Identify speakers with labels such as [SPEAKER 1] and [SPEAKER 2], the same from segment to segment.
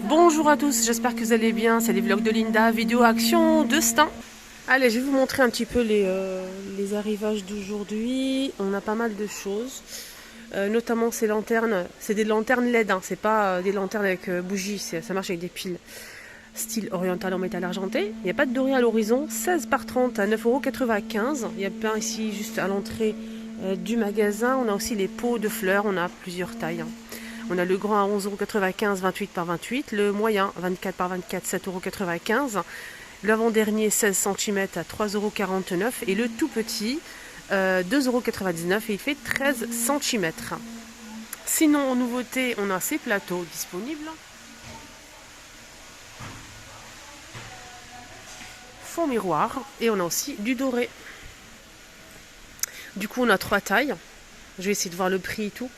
[SPEAKER 1] Bonjour à tous, j'espère que vous allez bien, c'est les vlogs de Linda, vidéo action de Stein. Allez, je vais vous montrer un petit peu les arrivages d'aujourd'hui. On a pas mal de choses, notamment ces lanternes, c'est des lanternes LED, hein. C'est pas des lanternes avec bougies, ça marche avec des piles. Style oriental en métal argenté. Il n'y a pas de doré à l'horizon, 16 par 30 à 9,95 €. Il y a plein ici juste à l'entrée du magasin. On a aussi les pots de fleurs, on a plusieurs tailles, hein. On a le grand à 11,95 €, 28 par 28. Le moyen, 24 par 24, 7,95 €. L'avant-dernier, 16 cm à 3,49 €. Et le tout petit, 2,99 € et il fait 13 cm. Sinon, en nouveauté, on a ces plateaux disponibles. Fond miroir. Et on a aussi du doré. Du coup, on a 3 tailles. Je vais essayer de voir le prix et tout.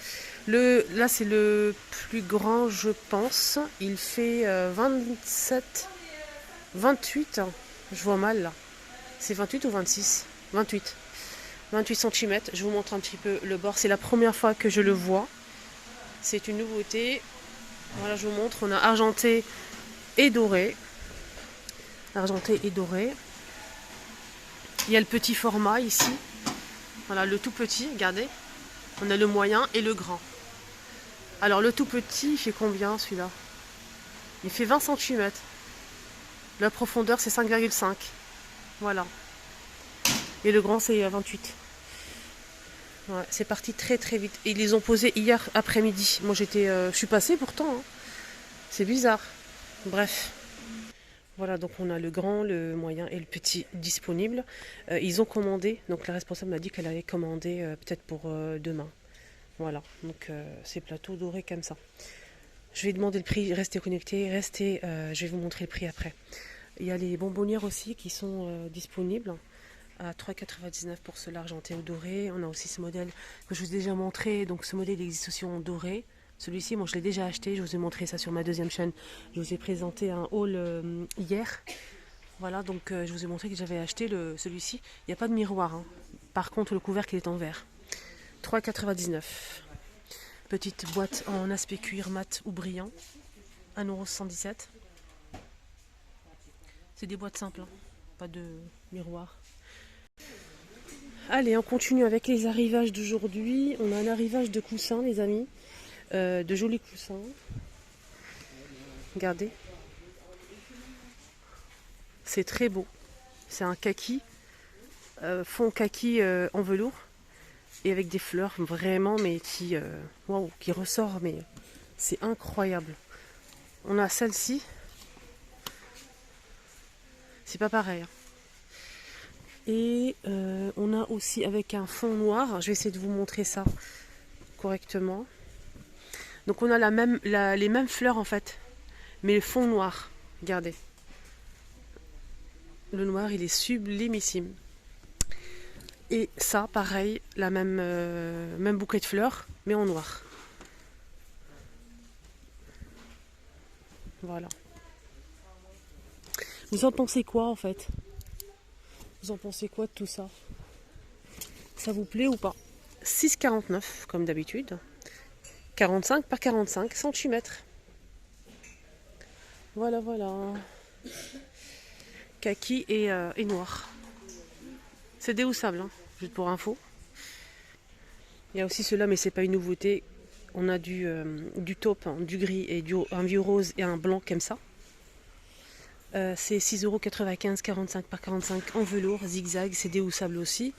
[SPEAKER 1] Là, c'est le plus grand, je pense. Il fait 27, 28. Je vois mal là. C'est 28 ou 26? 28. 28 cm. Je vous montre un petit peu le bord. C'est la première fois que je le vois. C'est une nouveauté. Voilà, je vous montre. On a argenté et doré. Argenté et doré. Il y a le petit format ici. Voilà, le tout petit, regardez. On a le moyen et le grand. Alors le tout petit, il fait combien celui-là? Il fait 20 cm. La profondeur c'est 5,5. Voilà. Et le grand c'est 28. Ouais, c'est parti très très vite. Et ils les ont posés hier après-midi. Moi je suis passée pourtant, hein. C'est bizarre. Bref. Voilà, donc on a le grand, le moyen et le petit disponibles. Ils ont commandé, donc la responsable m'a dit qu'elle allait commander peut-être pour demain. Voilà, donc ces plateaux dorés comme ça. Je vais demander le prix, restez connectés, je vais vous montrer le prix après. Il y a les bonbonnières aussi qui sont disponibles à 3,99 € pour ce l'argenté au doré. On a aussi ce modèle que je vous ai déjà montré, donc ce modèle existe aussi en doré. Celui-ci, moi je l'ai déjà acheté, je vous ai montré ça sur ma deuxième chaîne. Je vous ai présenté un haul hier. Voilà, donc je vous ai montré que j'avais acheté celui-ci. Il n'y a pas de miroir, hein. Par contre, le couvercle est en verre. 3,99 €. Petite boîte en aspect cuir mat ou brillant. 1,77 €. C'est des boîtes simples, hein. Pas de miroir. Allez, on continue avec les arrivages d'aujourd'hui. On a un arrivage de coussins, les amis. De jolis coussins. Regardez. C'est très beau. C'est un kaki. Fond kaki en velours. Et avec des fleurs vraiment, mais qui ressort, mais c'est incroyable. On a celle-ci. C'est pas pareil, hein. Et on a aussi avec un fond noir. Je vais essayer de vous montrer ça correctement. Donc on a les mêmes fleurs en fait, mais le fond noir. Regardez. Le noir, il est sublimissime. Et ça, pareil, même bouquet de fleurs, mais en noir. Voilà. Vous en pensez quoi en fait? Vous en pensez quoi de tout ça? Ça vous plaît ou pas? 6,49 € comme d'habitude. 45 par 45 cm. Voilà, voilà. Kaki et noir. C'est déhoussable, hein, juste pour info. Il y a aussi ceux-là, mais c'est pas une nouveauté. On a du taupe, hein, du gris et un vieux rose et un blanc comme ça. C'est 6,95 €, 45 par 45 en velours, zigzag, c'est déhoussable aussi.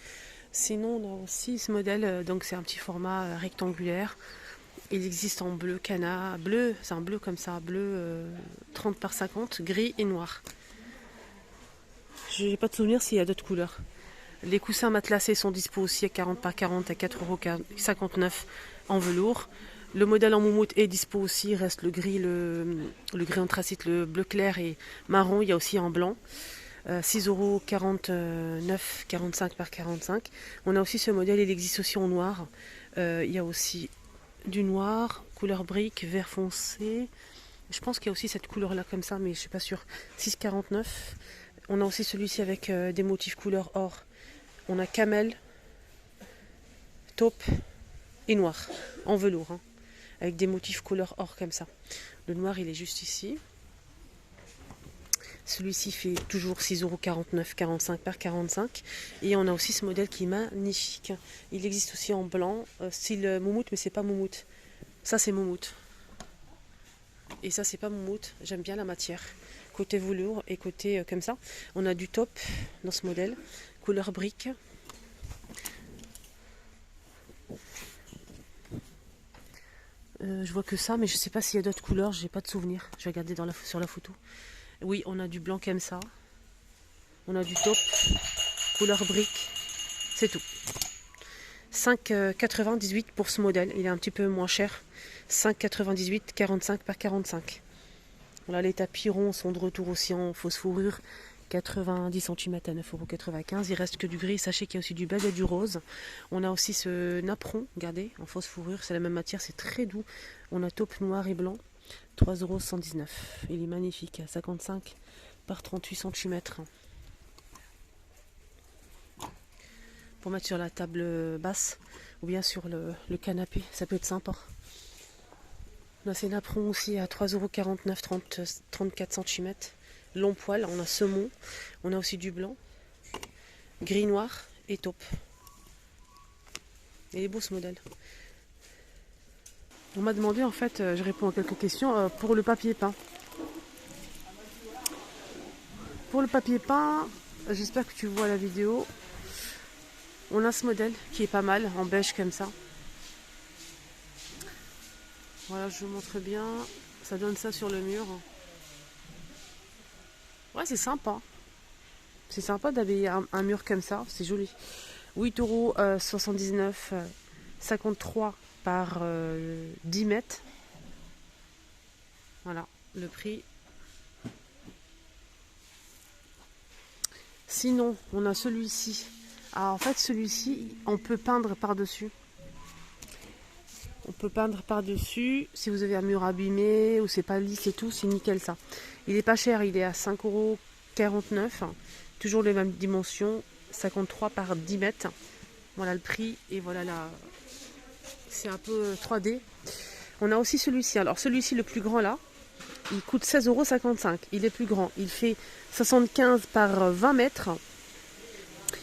[SPEAKER 1] Sinon, on a aussi ce modèle, donc c'est un petit format rectangulaire. Il existe en bleu canard, bleu, c'est un bleu comme ça, bleu 30 par 50, gris et noir. Je n'ai pas de souvenir s'il y a d'autres couleurs. Les coussins matelassés sont dispo aussi à 40 par 40 à 4,59 € en velours. Le modèle en moumoute est dispo aussi, il reste le gris anthracite, le bleu clair et marron, il y a aussi en blanc. 6,49 €, 45 par 45. On a aussi ce modèle, il existe aussi en noir. Il y a aussi du noir, couleur brique, vert foncé. Je pense qu'il y a aussi cette couleur là comme ça, mais je ne suis pas sûre. 6,49 €. On a aussi celui-ci avec des motifs couleur or. On a camel, taupe et noir, en velours, hein, avec des motifs couleur or comme ça. Le noir, il est juste ici. Celui-ci fait toujours 6,49 € par 45. Et on a aussi ce modèle qui est magnifique. Il existe aussi en blanc, style moumoute, mais c'est pas moumoute. Ça, c'est moumoute. Et ça, c'est pas moumoute. J'aime bien la matière. Côté velours et côté comme ça. On a du top dans ce modèle. Couleur brique. Je vois que ça, mais je sais pas s'il y a d'autres couleurs. J'ai pas de souvenir. Je vais regarder sur la photo. Oui, on a du blanc comme ça. On a du top. Couleur brique. C'est tout. 5,98 pour ce modèle. Il est un petit peu moins cher. 5,98, 45 par 45. Voilà, les tapis ronds sont de retour aussi en fausse fourrure. 90 cm à 9,95 €. Il reste que du gris. Sachez qu'il y a aussi du beige et du rose. On a aussi ce napperon, regardez, en fausse fourrure. C'est la même matière, c'est très doux. On a taupe noir et blanc. 3,119 €. Il est magnifique. 55 par 38 cm. Pour mettre sur la table basse ou bien sur le canapé, ça peut être sympa. On a ces napperons aussi à 3,49 €, 34 cm. Long poil, on a saumon. On a aussi du blanc, gris noir et taupe. Il est beau ce modèle. On m'a demandé, en fait, je réponds à quelques questions, pour le papier peint. Pour le papier peint, j'espère que tu vois la vidéo. On a ce modèle qui est pas mal, en beige comme ça. Voilà, je vous montre bien. Ça donne ça sur le mur. Ouais, c'est sympa. C'est sympa d'habiller un mur comme ça, c'est joli. 8,79 €, 53 par 10 mètres. Voilà, le prix. Sinon, on a celui-ci. Ah, en fait, celui-ci, on peut peindre par-dessus. On peut peindre par-dessus. Si vous avez un mur abîmé ou c'est pas lisse et tout, c'est nickel ça. Il est pas cher, il est à 5,49 €. Toujours les mêmes dimensions. 53 par 10 mètres. Voilà le prix. Et voilà là. C'est un peu 3D. On a aussi celui-ci. Alors celui-ci, le plus grand là, il coûte 16,55 €. Il est plus grand. Il fait 75 par 20 mètres.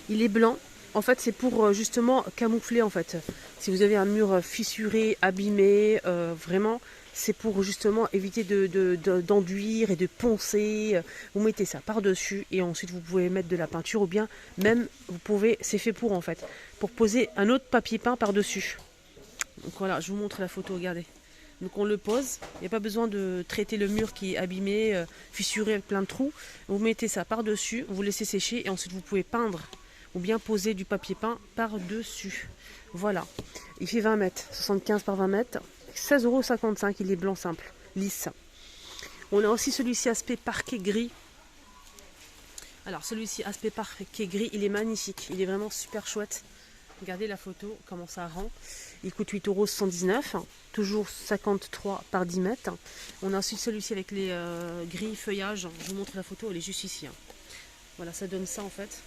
[SPEAKER 1] Il est blanc. En fait, c'est pour justement camoufler, en fait. Si vous avez un mur fissuré, abîmé, vraiment, c'est pour justement éviter d'enduire et de poncer. Vous mettez ça par-dessus et ensuite vous pouvez mettre de la peinture ou bien même, vous pouvez, c'est fait pour, en fait, pour poser un autre papier peint par-dessus. Donc voilà, je vous montre la photo, regardez. Donc on le pose, il n'y a pas besoin de traiter le mur qui est abîmé, fissuré avec plein de trous. Vous mettez ça par-dessus, vous laissez sécher et ensuite vous pouvez peindre ou bien poser du papier peint par-dessus. Voilà, il fait 20 mètres, 75 par 20 mètres, 16,55 €, il est blanc simple, lisse. On a aussi celui-ci aspect parquet gris. Alors celui-ci aspect parquet gris, il est magnifique, il est vraiment super chouette. Regardez la photo, comment ça rend. Il coûte 8,119 €, toujours 53 par 10 mètres. On a ensuite celui-ci avec les gris feuillages. Je vous montre la photo, elle est juste ici. Voilà, ça donne ça en fait.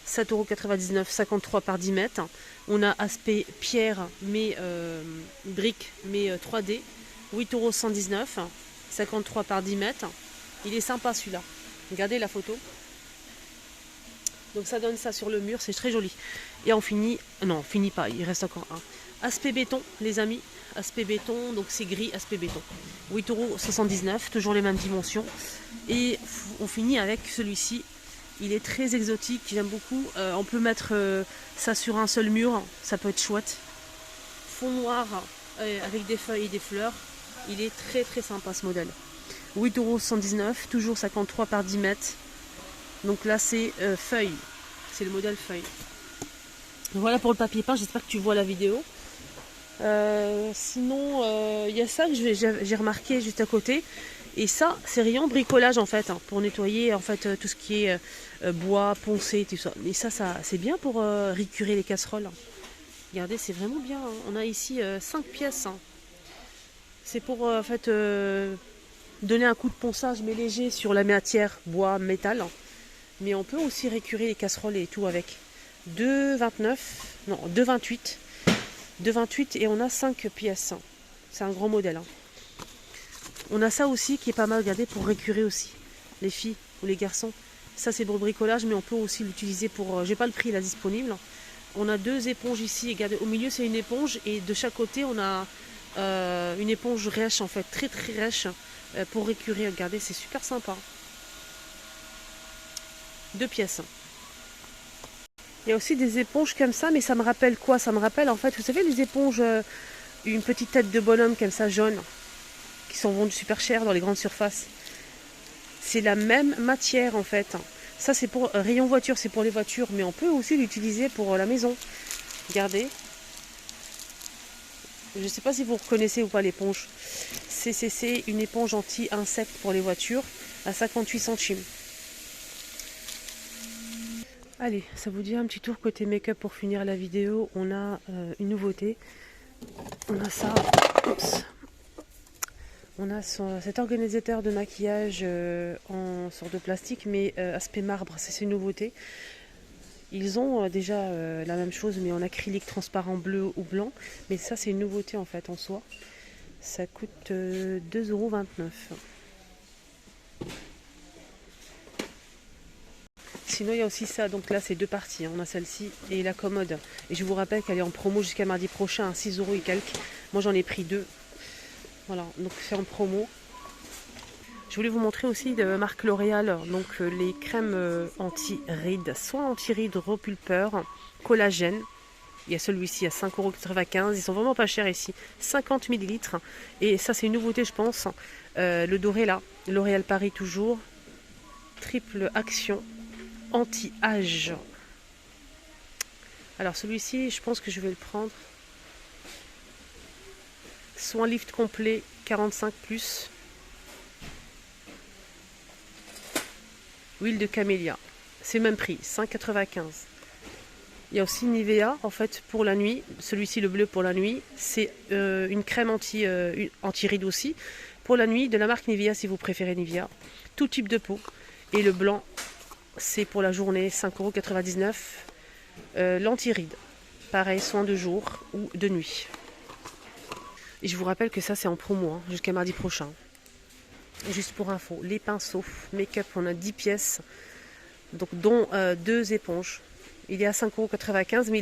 [SPEAKER 1] 7,99 €, 53 par 10 mètres. On a aspect pierre, mais brique, mais 3D. 8,119 €, 53 par 10 mètres. Il est sympa celui-là. Regardez la photo. Donc ça donne ça sur le mur, c'est très joli. Et on finit, non, on finit pas, il reste encore un. Aspect béton, les amis. Aspect béton, donc c'est gris, aspect béton. 8,79 €, toujours les mêmes dimensions. Et on finit avec celui-ci. Il est très exotique, j'aime beaucoup. On peut mettre ça sur un seul mur, ça peut être chouette. Fond noir avec des feuilles et des fleurs. Il est très très sympa ce modèle. 8,119 €, toujours 53 par 10 mètres. Donc là c'est feuille, c'est le modèle feuille. Voilà pour le papier peint, j'espère que tu vois la vidéo. Sinon, il y a ça que j'ai remarqué juste à côté. Et ça, c'est rayon bricolage en fait, pour nettoyer en fait tout ce qui est bois, poncé, tout ça. Et ça c'est bien pour récurer les casseroles. Regardez, c'est vraiment bien. On a ici 5 pièces. C'est pour en fait donner un coup de ponçage mais léger sur la matière bois, métal. Mais on peut aussi récurer les casseroles et tout avec. 2,29, non 2,28. 2,28 et on a 5 pièces. C'est un grand modèle. On a ça aussi qui est pas mal, regardez, pour récurer aussi, les filles ou les garçons. Ça c'est pour le bricolage, mais on peut aussi l'utiliser pour... j'ai pas le prix là disponible. On a 2 éponges ici, regardez, au milieu c'est une éponge et de chaque côté on a une éponge rêche en fait, très très rêche pour récurer, regardez, c'est super sympa. 2 pièces. Il y a aussi des éponges comme ça, mais ça me rappelle quoi? Ça me rappelle en fait, vous savez les éponges, une petite tête de bonhomme comme ça, jaune, qui sont vendues super cher dans les grandes surfaces. C'est la même matière en fait. Ça c'est pour rayon voiture, c'est pour les voitures, mais on peut aussi l'utiliser pour la maison. Regardez. Je ne sais pas si vous reconnaissez ou pas l'éponge. C'est une éponge anti-insectes pour les voitures à 58 centimes. Allez, ça vous dit un petit tour côté make-up pour finir la vidéo. On a une nouveauté. On a ça. Oups. On a cet organisateur de maquillage en sorte de plastique, mais aspect marbre, c'est une nouveauté. Ils ont déjà la même chose, mais en acrylique transparent bleu ou blanc. Mais ça, c'est une nouveauté en fait en soi. Ça coûte 2,29 €. Sinon, il y a aussi ça. Donc là, c'est 2 parties. On a celle-ci et la commode. Et je vous rappelle qu'elle est en promo jusqu'à mardi prochain à 6 € et quelques. Moi, j'en ai pris 2. Voilà, donc c'est en promo. Je voulais vous montrer aussi de marque L'Oréal, donc les crèmes anti-rides, soit anti-rides repulpeur, collagène. Il y a celui-ci à 5,95 €. Ils sont vraiment pas chers ici. 50 ml. Et ça, c'est une nouveauté, je pense. Le doré là, L'Oréal Paris toujours. Triple action anti-âge. Alors celui-ci, je pense que je vais le prendre. Soin lift complet 45+. Huile de camélia. C'est le même prix, 5,95 €. Il y a aussi Nivea, en fait, pour la nuit. Celui-ci, le bleu pour la nuit. C'est une crème anti-rides aussi. Pour la nuit, de la marque Nivea, si vous préférez Nivea. Tout type de peau. Et le blanc, c'est pour la journée, 5,99 €. L'anti-rides. Pareil, soin de jour ou de nuit. Et je vous rappelle que ça, c'est en promo, hein, jusqu'à mardi prochain. Juste pour info, les pinceaux make-up, on a 10 pièces, donc dont 2 éponges. Il est à 5,95 €, mais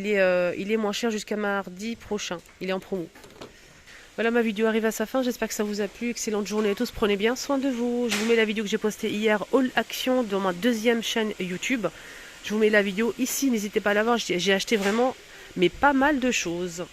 [SPEAKER 1] il est moins cher jusqu'à mardi prochain. Il est en promo. Voilà, ma vidéo arrive à sa fin. J'espère que ça vous a plu. Excellente journée à tous. Prenez bien soin de vous. Je vous mets la vidéo que j'ai postée hier, Haul Action, dans ma 2e chaîne YouTube. Je vous mets la vidéo ici. N'hésitez pas à la voir. J'ai acheté vraiment, mais pas mal de choses.